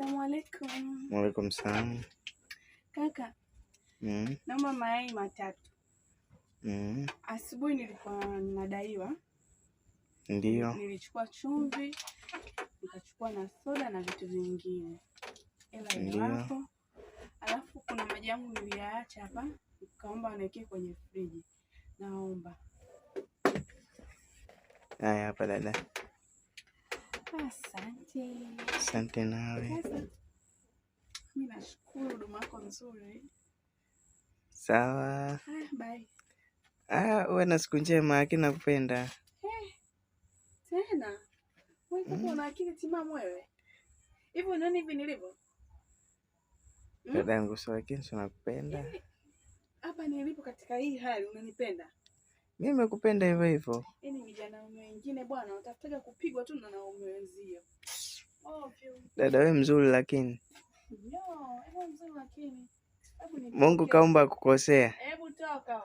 Assalamu alaikum. Waalaikum salam. Kaka, naomba mayai 3. Asubuhi nilikuwa nadaiwa. Ndio. Nilichukua chumvi, nikachukua na soda na vitu vingine. Ila hapo. Alafu kuna maji yangu niliyaacha hapa, nikaomba waniwekee kwenye friji. Naomba. Haya hapa dada. Asante. Asante nawe. Mimi nashukuru, huduma yako nzuri. Sawa. Bye. Uwe na siku njema, akina kupenda. Tena. Wewe una akili timamu wewe. Hivi unaona hivi nilivyo? Dadangu sawa, lakini nakupenda. Hapa nilipo katika hii hali unanipenda? Mimi nimekupenda hivyo hivyo. Yaani vijana wengine bwana watafutaga kupigwa tu na wanaume wenzio. Dada wewe mzuri lakini. Wewe mzuri lakini. Mungu kaumba kukosea. Hebu toka.